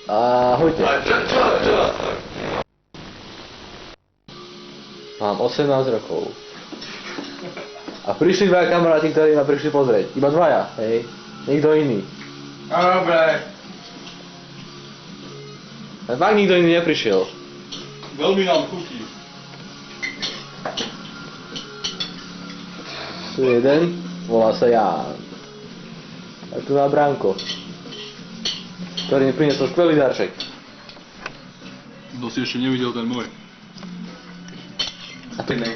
Ahojte. Čo? Mám 18 rokov. A prišli dvaja kamaráti, ktorí ma prišli pozrieť. Iba dvaja, hej. Nikto iný. Dobre. A fakt nikto iný neprišiel. Veľmi nám chutí. Tu je jeden, volá sa Ján. A tu má Branko, ktorý mi priniesol skvelý darček. Kto si ešte nevidel ten môj? A tu ne.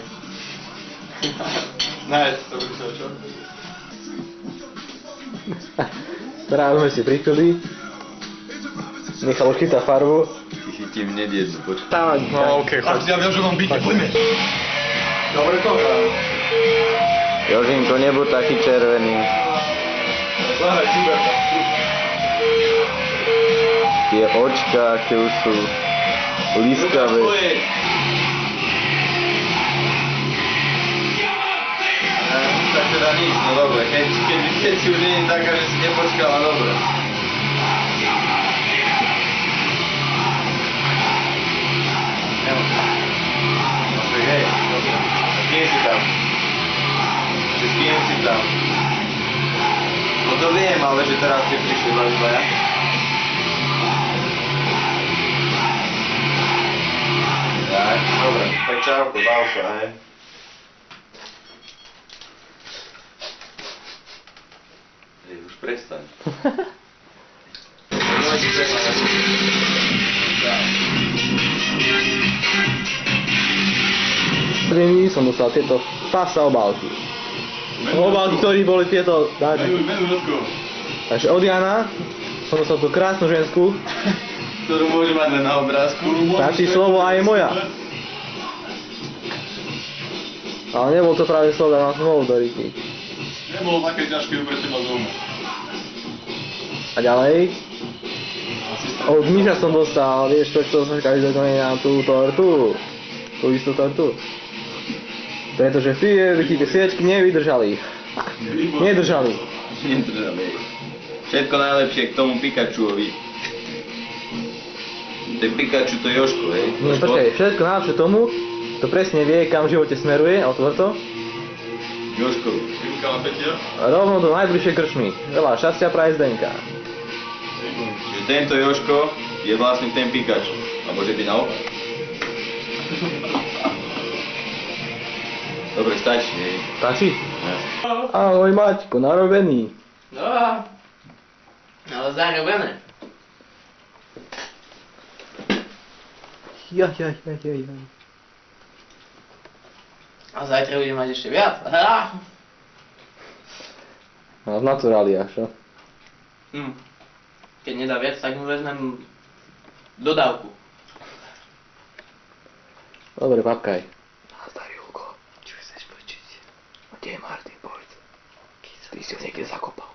Nice, to by sa čo? Práve sme si pripili. Nechal chytá farbu. Chytím hneď jednu, počkaj. Tá, No okej, choď. Ja viem, že vám byte, poďme. Dobre to hrá. Jožinko, nebuď taký červený. Zahraj, super. Tie očka, aké už sú lískavé. Tak teda nič, no dobre, keď si už nie je taká, že si nepočkala, dobre. Hej, dobre. S kým si tam? S kým si tam? No to viem, ale že teraz ste prišli baviť dvaja. Tak, dobre, tak čauko, bav sa, hej. Už prestaň. První som dostal tieto pasta obálky. Obálky, ktorí boli tieto dáči. Takže od Jana som dostal tú krásnu ženskú. Ktorú môžu mať len na obrázku. Stačí slovo a je moja. Ale nebol to práve slovo, mal som ho do rýky. Nebolo také ťažké pre teba doma. A ďalej? Od Miša som dostal, vieš prečo som každý dokoný na tú tortu. Tú istú tortu. Pretože tie sviečky nevydržali. Nedržali. Nedržali. Všetko najlepšie k tomu Pikachuovi. To je Pikachu, to je Jožko, hej? Nie, počkaj, všetko najlepšie tomu, to presne vie, kam v živote smeruje, otvor to. Jožko. Vinka na Petia. Rovno do najbližšej krčmy. Veľa šťastia praje Zdenka. Čiže tento Jožko je vlastne ten Pikachu. A môže byť naopak. Dobre, stačí, hej. Stačí? Ja. Ahoj Maťko, narobený. No, ale zarobené. Jaj. A zajtra budem mať ešte viac. No v naturáliách, čo? Keď nedá viac, tak mu vezmem dodávku. Dobre, papkaj. Nazdar, Julko. Čo chceš počuť? A kde je Martin, povedz? Ty si ho niekde zakopal.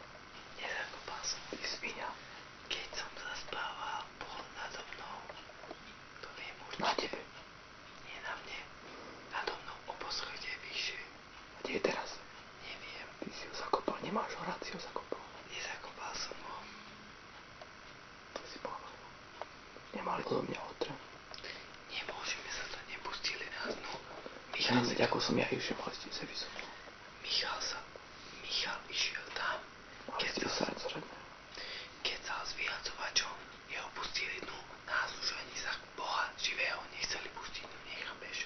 Nezakopal som. Ty svinia. Keď som zaspával, bol nado mnou. To viem už. Na tebe. Nie na mne. Nado mnou o poschodie vyššie. A kde je teraz? Neviem. Ty si ho zakopal, nemáš ho rád, si ho zakopal. Nezakopal som ho. To si povedal. Nemali odo mňa otre. Nemôžeme sa to nepustili nás, no. Michal, ako som ja išiel, mali ste sa vysoko. Michal išiel tam. Mali ste sa zradne. Kecal s vyhadzovačom, jeho pustili dnu, nás už ani za Boha živého nechceli pustiť, no nechápeš.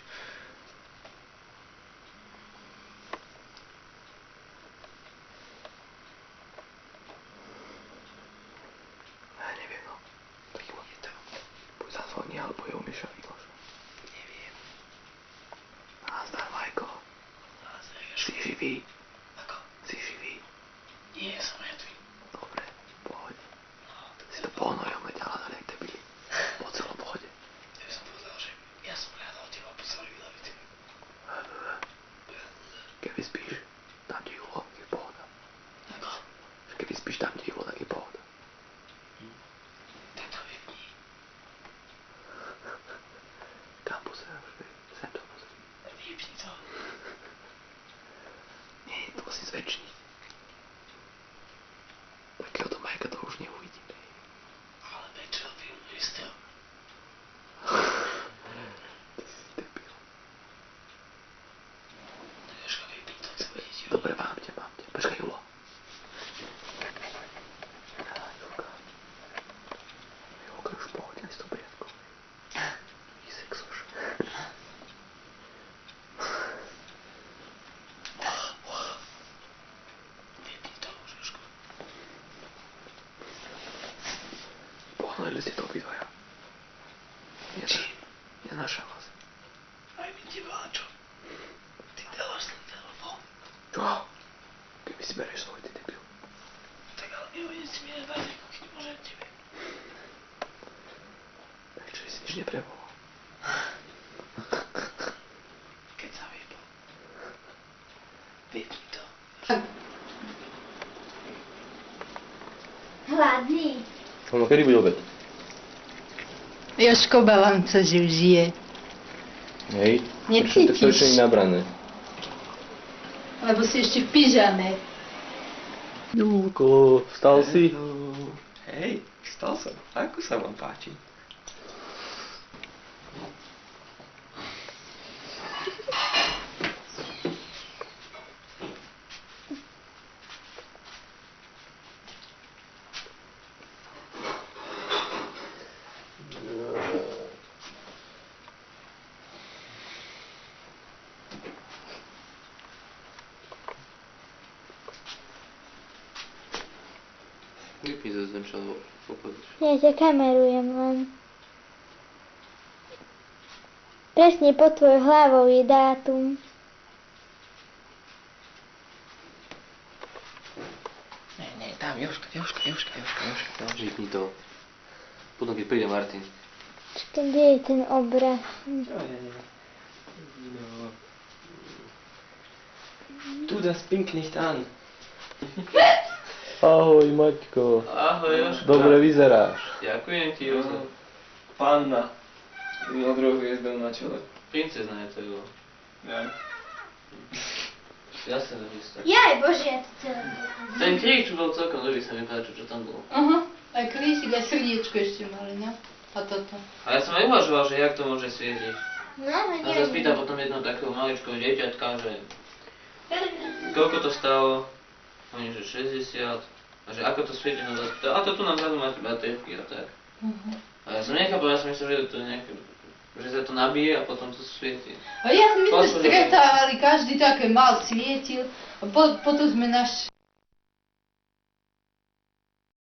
Ja neviem, no. Tak Je to, buď zazvoní, alebo je u Miša Miloš. neviem. Nazdar, Majko. Naozaj, Si živý? Ako? Si živý? Nie, som mŕtvý. Dobre, poď. No, Si to polnojom ďala na nejte byli. Po celom pohode. ja som povedal, že ja som rád od teba poslali vylavici. Keby spíš, tam ti Julo, tak je pohoda. Ako? Keby spíš tam ti Julo, tak je pohoda. Tento vypni. Našli si to obidvaja. Ja našiel vás. Aj mi teba, čo? Ty dávaš ten telefón. Čo? Keby si bereš svoj, ty debil. Tak ale nebudem si mi nevať, keď môžem tebe. Prečo si nič neprevolal? Keď sa vypol. Vypni to. Hladný. No kedy bude obed? Jožko Balance, že už žije. Hej. Necítiš? To ešte nie nabrané. Lebo si ešte v pyžame. Júko, vstal si? Hej, vstal som. Ako sa vám páči? Vypni zase ten čas, popozíš. Ja ťa kamerujem len. Presne pod tvojou hlavou je dátum. Ne, tam, Jožka. Vypni to. Potom keď príde Martin. Čakaj, kde je ten obraz? No. Tu das pink nicht an. Ahoj, Maťko. Ahoj, Jožka. Dobre vyzeráš. Ďakujem ti, Jozef. Panna. S modrou hviezdou na čele. Princezna je to, jo. Ja. Jasne, dobrý vzťah. Jaj, bože, ja to celé Ten kríč bol celkom dobrý, sa mi páčil, čo tam bolo. Aha, aj krísik, aj srdiečko ešte mali, no. A toto. A ja som aj uvažoval, že jak to môže svietiť. No, A sa spýta potom jedno takého maličkého dieťatka, že koľko to stálo? Oni, že 60. A že ako to svieti, no a to tu nám zrazu máte baterky a tak. A ja som nechápal, ja som myslel, že to nejaké, že sa to nabije a potom to svieti. A ja, my sme Pozor, stretávali, každý také mal svietil. A potom sme